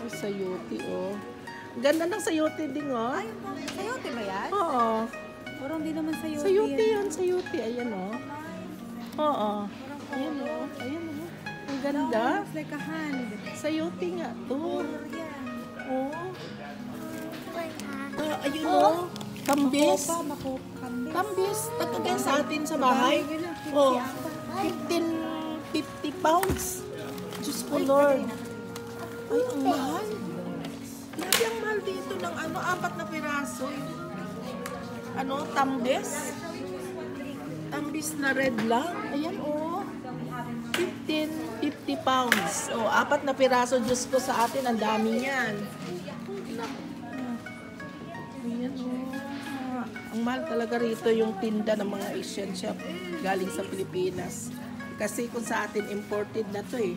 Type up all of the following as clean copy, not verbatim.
Sayote, oh. Ganda ng sayote din, oh. Ay, sayote ba yan? Oo. Parang di naman sayote. Sayote yun, sayote. Ayan, oh. Oo. Ayan, oh. Ayan, oh. Ang ganda. Looks like a hand. Sayote nga to. Yan. Oo. Ayun, oh. Kambis. Kambis. Kambis. Nagkagaya sa atin sa bahay. Oh. 50 pounds. Diyos ko, Lord. Ay, ang mahal. Grabe ang mahal dito ng 4 na piraso. Tambis. Tambis na red lang. Ayan, oh. 50 pounds. Oh, 4 na piraso. Diyos ko, sa atin, ang dami yan. Ayan, oh. Ang mahal talaga rito yung tinda ng mga Asian shop galing sa Pilipinas. Kasi kung sa atin, imported na to eh.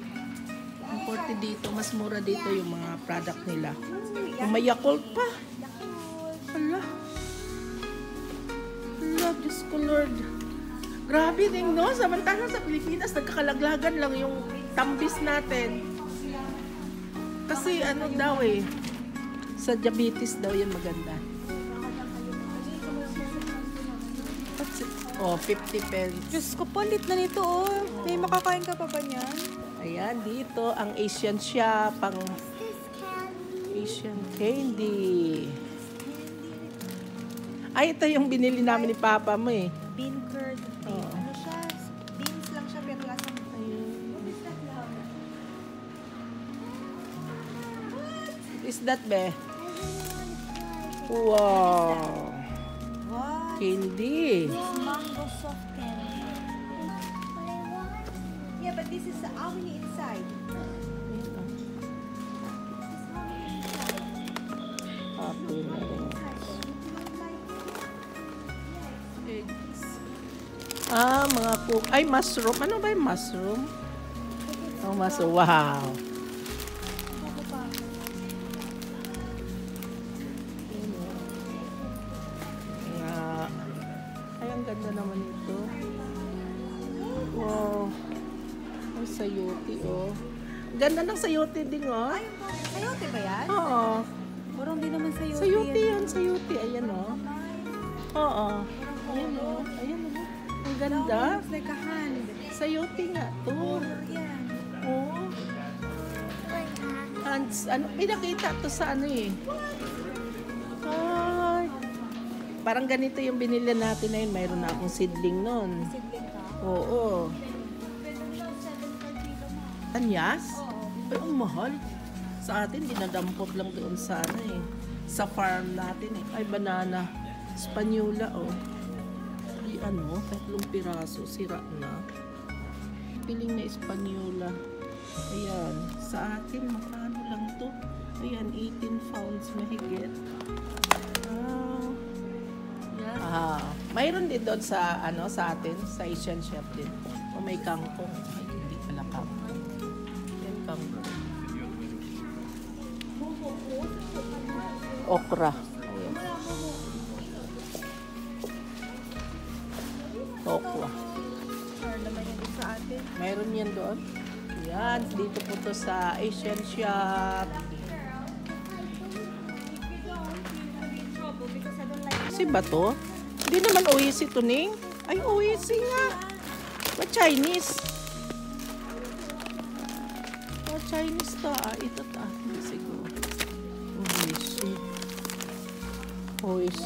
Imported dito, mas mura dito yung mga product nila. Yung may Yakult pa. Hala. Hala, Diyos ko, Lord. Grabe din, no? Samantala sa Pilipinas, nagkakalaglagan lang yung tambis natin. Kasi daw eh, sa diabetes daw yan maganda. Oh, 50 pesos. Diyos ko, palit na nito, oh. May makakain ka pa ba niyan? Ayan, dito ang Asian shop, ang Asian candy. Ay, ito yung binili namin ni Papa mo eh. Bean curd. Oh. Ano siya? Beans lang siya, pero lasang. Is that be? Wow. What? Candy. Mango soft candy. Yeah, but this is how many inside? Eggs. Mga cook. Ay, mushroom. Ano ba yung mushroom? Oh, mushroom. Wow. Ay, ang ganda naman ito. Wow. Ang sayote, oh. Ganda ng sayote din, oh. Ay, sayote ba yan? Oo. Parang di naman sayote. Sayote yan, sayote. Ayan, oh. Oo. Ayan, oh. Ayan, oh. Ang ganda. Looks like a hand. Sayote nga to. Yan. Oo. Hands, pinakita to sa eh. Ay. Parang ganito yung binili natin na yun. Mayroon na akong seedling nun. Sidling ka? Oo. Anyas? Ay, ang mahal. Sa atin, dinadampot lang doon sa sa farm natin eh. Ay, banana. Espanyola, oh. Ay, 3 piraso. Sira na. Piling na Espanyola. Ayan. Sa atin, makano lang to. Ayan, 18 pounds mahigit. Mayroon din doon sa sa atin, sa Asian shop din. O may kangkong. Ay, hindi pala kangkong. Yan kangkong. Okra. Ayan. Okra. Sure naman yan sa atin. Mayroon yan doon. Yan, dito po to sa Asian shop. Kasi ba to? Hindi naman OEC to, Ning. Ay, OEC nga. Ba Chinese? Ba Chinese ta. Ito ta. Hindi siguro. OEC. OEC.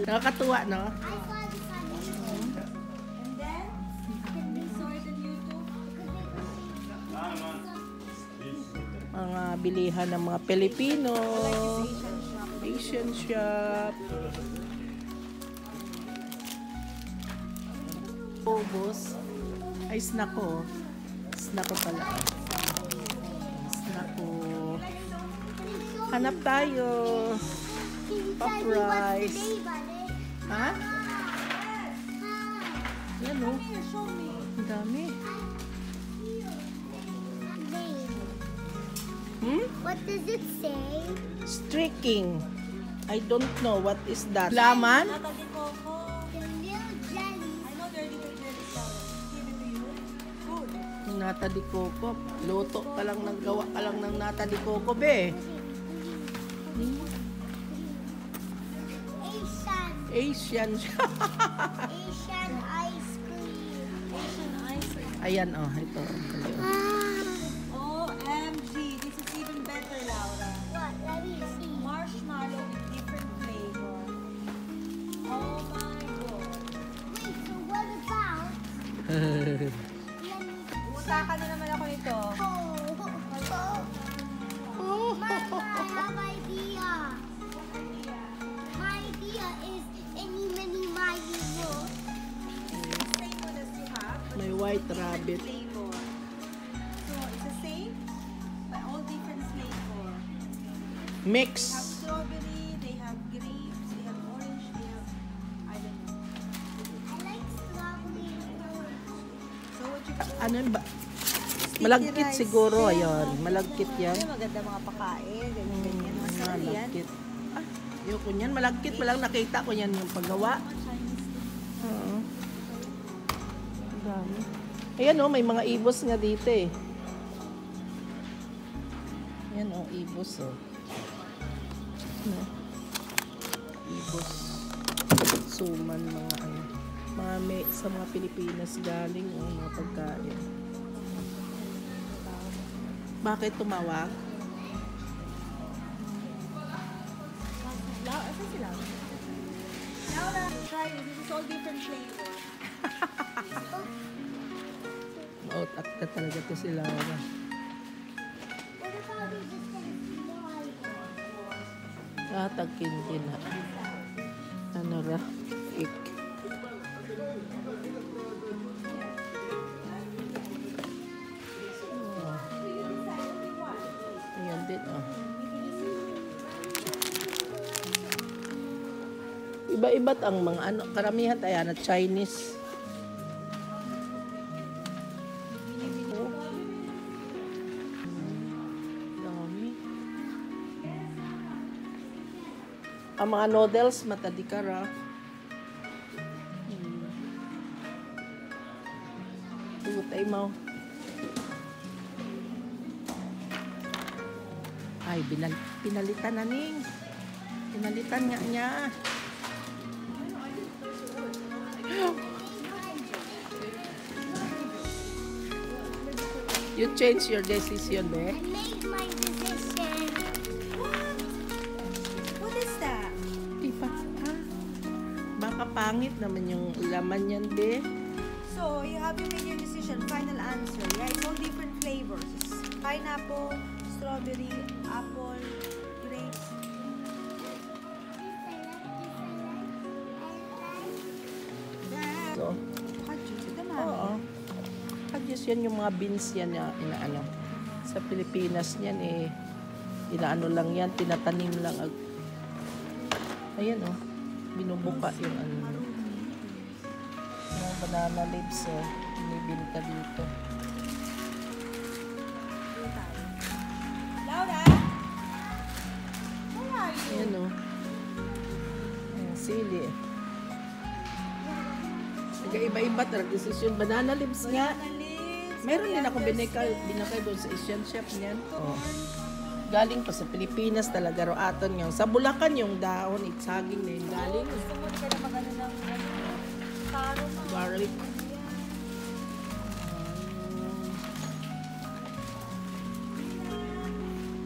Nakakatuwa, no? Mga bilihan ng mga Pilipino. Asian shop. Ubos. Ay, snacko. Snacko pala. Snacko. Hanap tayo. Pop rice. Ha? Yan, oh. Ang dami. What does it say? Streaking. I don't know what is that. Laman? The little jellies. I know they're little jelly flowers. Give it to you. Good. Yung nata di coco. Luto ka lang ng gawa ka lang ng nata di coco, be. Asian. Asian. Asian ice cream. Asian ice cream. Ayan, oh. Ito. OMG, this is even better, Laura. What? Let me see. Marshmallow with different flavor. Oh my god. Wait, so what about? Let me Pumunta ka na naman ako nito. Mama, I have idea. My idea is any, many, mighty mo. Same one as you have, but May white rabbit. flavor. So it's the same, but all different flavor. They have Mix. strawberry, they have grapes, they have orange, they have, I don't know. I like strawberry. So what you Ano yun ba? Sticky Malagkit rice. siguro. Yeah, Ayun. Malagkit yan. Ay, maganda mga pakain. Ganyan. Masarap yan. Malagkit. Ah, ayoko niyan. Malagkit. Malang nakita ko yan yung paggawa. Oo. Ang dami. Ayan oh, may mga ibos nga dito eh. Ayan oh, ibos oh. Ano? Ibos. Suman, mga ano. Mga sa mga Pilipinas galing oh, mga pagkain. Bakit tumawag? Laura, asan si Laura? Laura, try it. This is all different flavor. Out acta talaga to si Laura. What about this small one? Tagkin na. Ano ra? Ik. Oh. Ayan din, oh. Iba-iba't ang mga ano, karamihan tayo na Chinese. Oh. Dami. Ang mga noodles, matadikara. Tutay mo. Ay, pinalitan na ning. Pinalitan nga niya. You change your decision, I be. made my decision. What is that? Ipa, ah. Baka pangit naman yung laman yan, be. So, you have to make your decision. Final answer. Yeah, it's all different flavors. It's pineapple, strawberry, apple, grapes. So, Kajus. Ito na. oo. Kadyos yan yung mga beans yan na inaano. Sa Pilipinas yan eh, inaano lang yan, tinatanim lang. Ayan oh, binubuka yung ano. Yung banana leaves oh, binibinta dito. Laura? Where are you? Ayan oh. Ayan, sili. Nag-iba-iba talaga desisyon. Banana leaves nga. Banana leaves, Meron din ako coriander binakay doon sa Asian Chef niyan. Oh. Galing pa sa Pilipinas talaga roaton yung. Sa Bulacan yung dahon, saging na yung galing. Gusto mo di ka na magano ng taro mo. Garlic.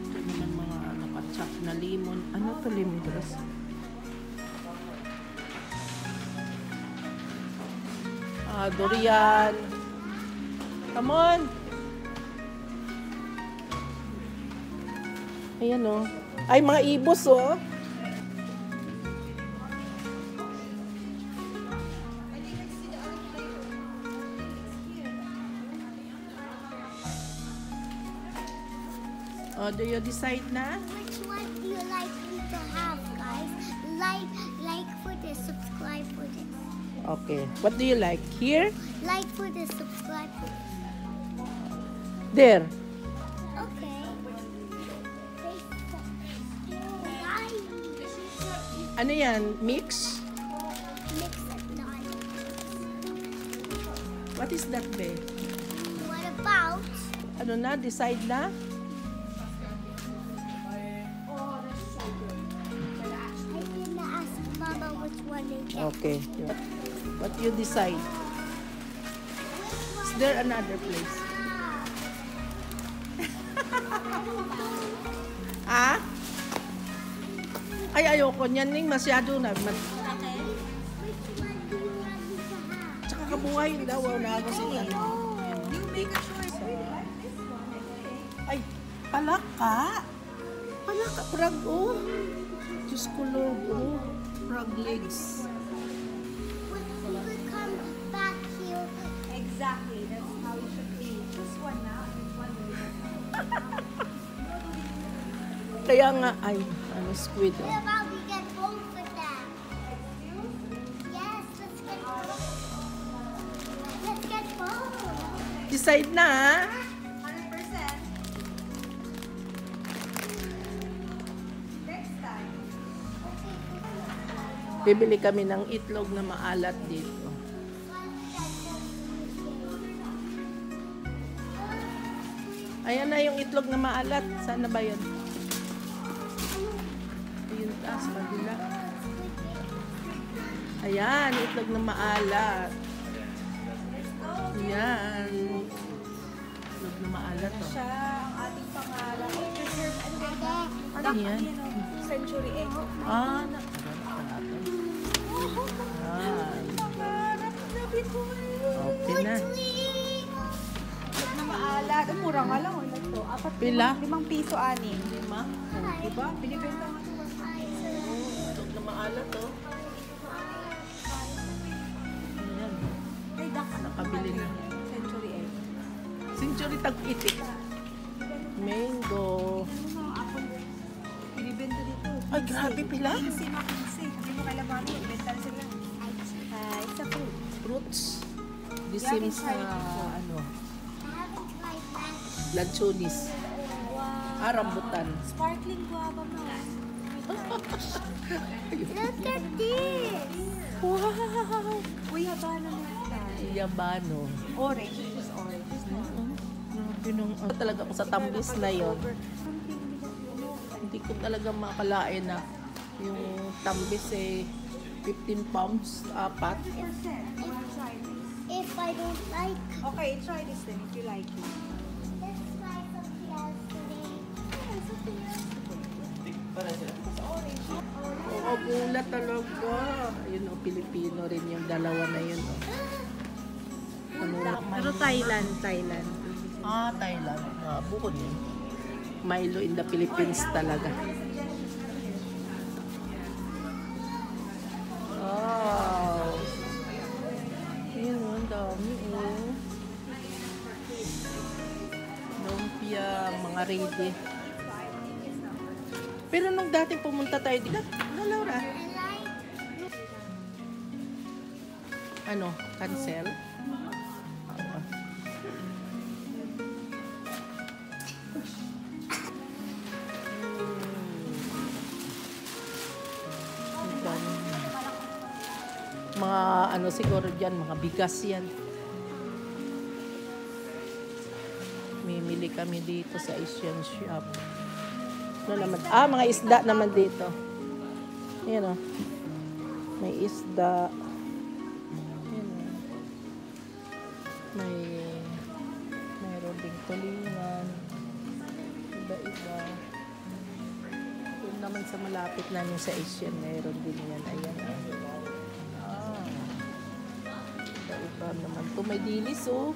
Ito naman mga nakachop na lemon. Ano to lemongrass? Durian. Come on. Ayan oh. Ay, mga ibos oh. Oh, do you decide na? Which one do you like me to have, guys? Like for this, subscribe for this. Okay. What do you like? Here? Like for this, subscribe for this. There. Okay. Ano yan? Mix? Mix it, darling. What is that, be? What about Ano na? Decide na? I'm gonna ask Mama which one to get. Okay. What you decide? Is there another place? Ah? Ay, ayoko niyan, Ning. Masyado na. Which one do you want me to have? Tsaka kabuhayin daw. Wala ako sila. You make a choice. I really like this one. Ay, palaka. Palaka. Prag, oh. Diyos ko, Lord, oh. Prag legs. When we will come back here, Exactly. That's how you should be. This one now. This one Kaya nga, ay, ano, squid, what oh. about we get both of them? Yes, let's get both. Let's get both. Decide na, ha? 100%. Next time. Bibili kami ng itlog na maalat dito. Ayan na yung itlog na maalat. Saan na ba yun? Ayun, taas, kabila. Ayan, itlog na maalat. Ayan. Itlog na maalat, oh. Siya ang ating pangalan. Preserve, ano ba ito? Ano yan? Century egg. Ah, nakarap. Ayan. Pangarap na bituin. Okay na. Huwag na maalat. Ang mura nga lang. Wala to. Pila? 5 piso, 6. Lima? Diba? Binibenta nga ito. Itlog na maalat, oh. Ayan. Ay, dak. Nakabili na. Century egg. Century tag-itik. Mango. Ano mga apple? Binibenta dito. Ay, grabe pila. 15, 15. Hindi mo kailangan magbenta na sila. It's a fruit. Fruits. This Yeah, seems I can try it before. ano, I haven't tried that. lanchonis. Wow. Ah, rambutan. Sparkling guava mo. Look at this. Wow! Uy, habana na ito. Yabano. Orange. This is orange. Grabe nung, talaga ako sa tambis na yon. Hindi ko talaga makalain na yung tambis eh 15 pounds, 4. If I don't like, Okay, try this then if you like it. let's try something else today. Oo, gulat talaga. Ayun o, Pilipino rin yung dalawa na yun. Oh. Ano, Pero Thailand. Ah, Thailand. Ah, bukod yun. Milo in the Philippines talaga. Wow. Ayun o, ang dami o. Lumpia, mga ready. Pero nung dati pumunta tayo dito, no, Laura? I like. Ano? Cancel? Oo. Mga ano siguro dyan, mga bigas yan. Mimili kami dito sa Asian shop. Ano naman? Ah, mga isda naman dito. Ayan o. May isda. Ayan o. Mayroon ding tulingan. Iba-iba. Doon naman sa malapit namin sa Asian, mayroon din yan. Ayan o. Iba-iba naman. Ito may dilis o.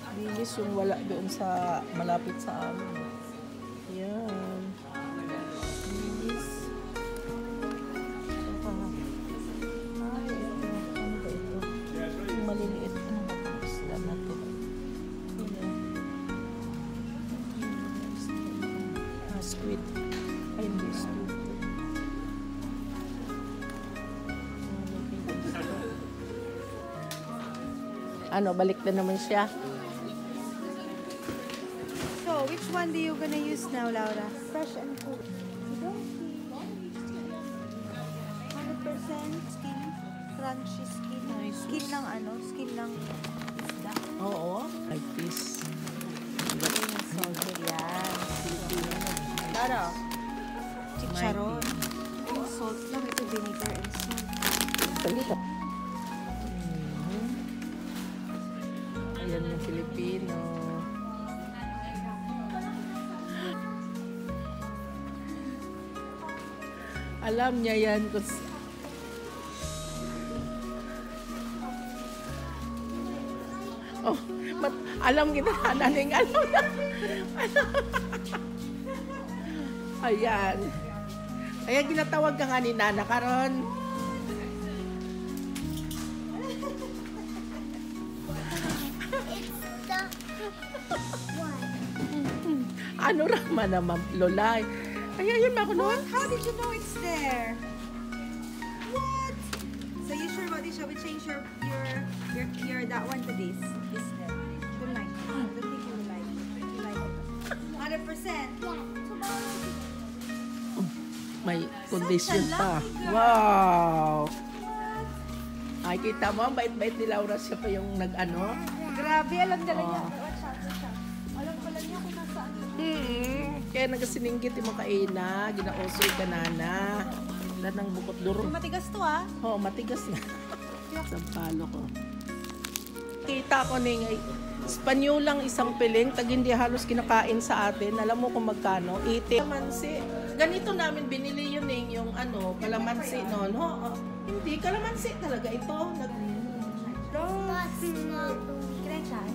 Dilis yung wala doon sa malapit sa amin. Ayan. Dilis. Ay, ito. Ano ba ito? Yung maliliit. Ano ba ito? Isla na ito. Ayan. Ah, squid. Ay, hindi squid. Ano, balik na naman siya. So, which one do you gonna use now, Laura? Fresh and cool. You don't see 100% skin, crunchy skin. Skin ng ano? Skin ng isda. Oo, like this. Ito yung salted. Yan. Filipino. Tara. Chicharon. Yung salt lang. Ito vinegar and salt. Talita. Ayan yung Filipino. Alam niya yan kung oh, alam kita naning alam na. Ayan. Kaya ginatawag ka nga ni Nana karon. It's the one. Ano rama naman, Lolay? Kaya yun makunon. How did you know it's there? What? So you sure about this? Shall we change your that one to this? This there. Tonight. I don't think you will like it. You like it. 100%. May condition Such a pa. lucky girl. Wow! Ay, kita mo, ang bait-bait ni Laura siya pa yung nag-ano. Grabe, alam nila niya. Oh. Watch out, watch out. Alam pala niya kung nasaan. Kaya nagasiningkit yung mga kaina, ginausoy ka nana. Wala nang bukot duro. Matigas to ah. Oh, matigas na. Sampalo ko. Kita ko ni ngay Spanyolang isang piling, tag hindi halos kinakain sa atin. Alam mo kung magkano? 80. Kalamansi. Ganito namin binili yun eh, yung ano, kalamansi noon. Oh, hindi, kalamansi talaga ito. That's not the Can I try?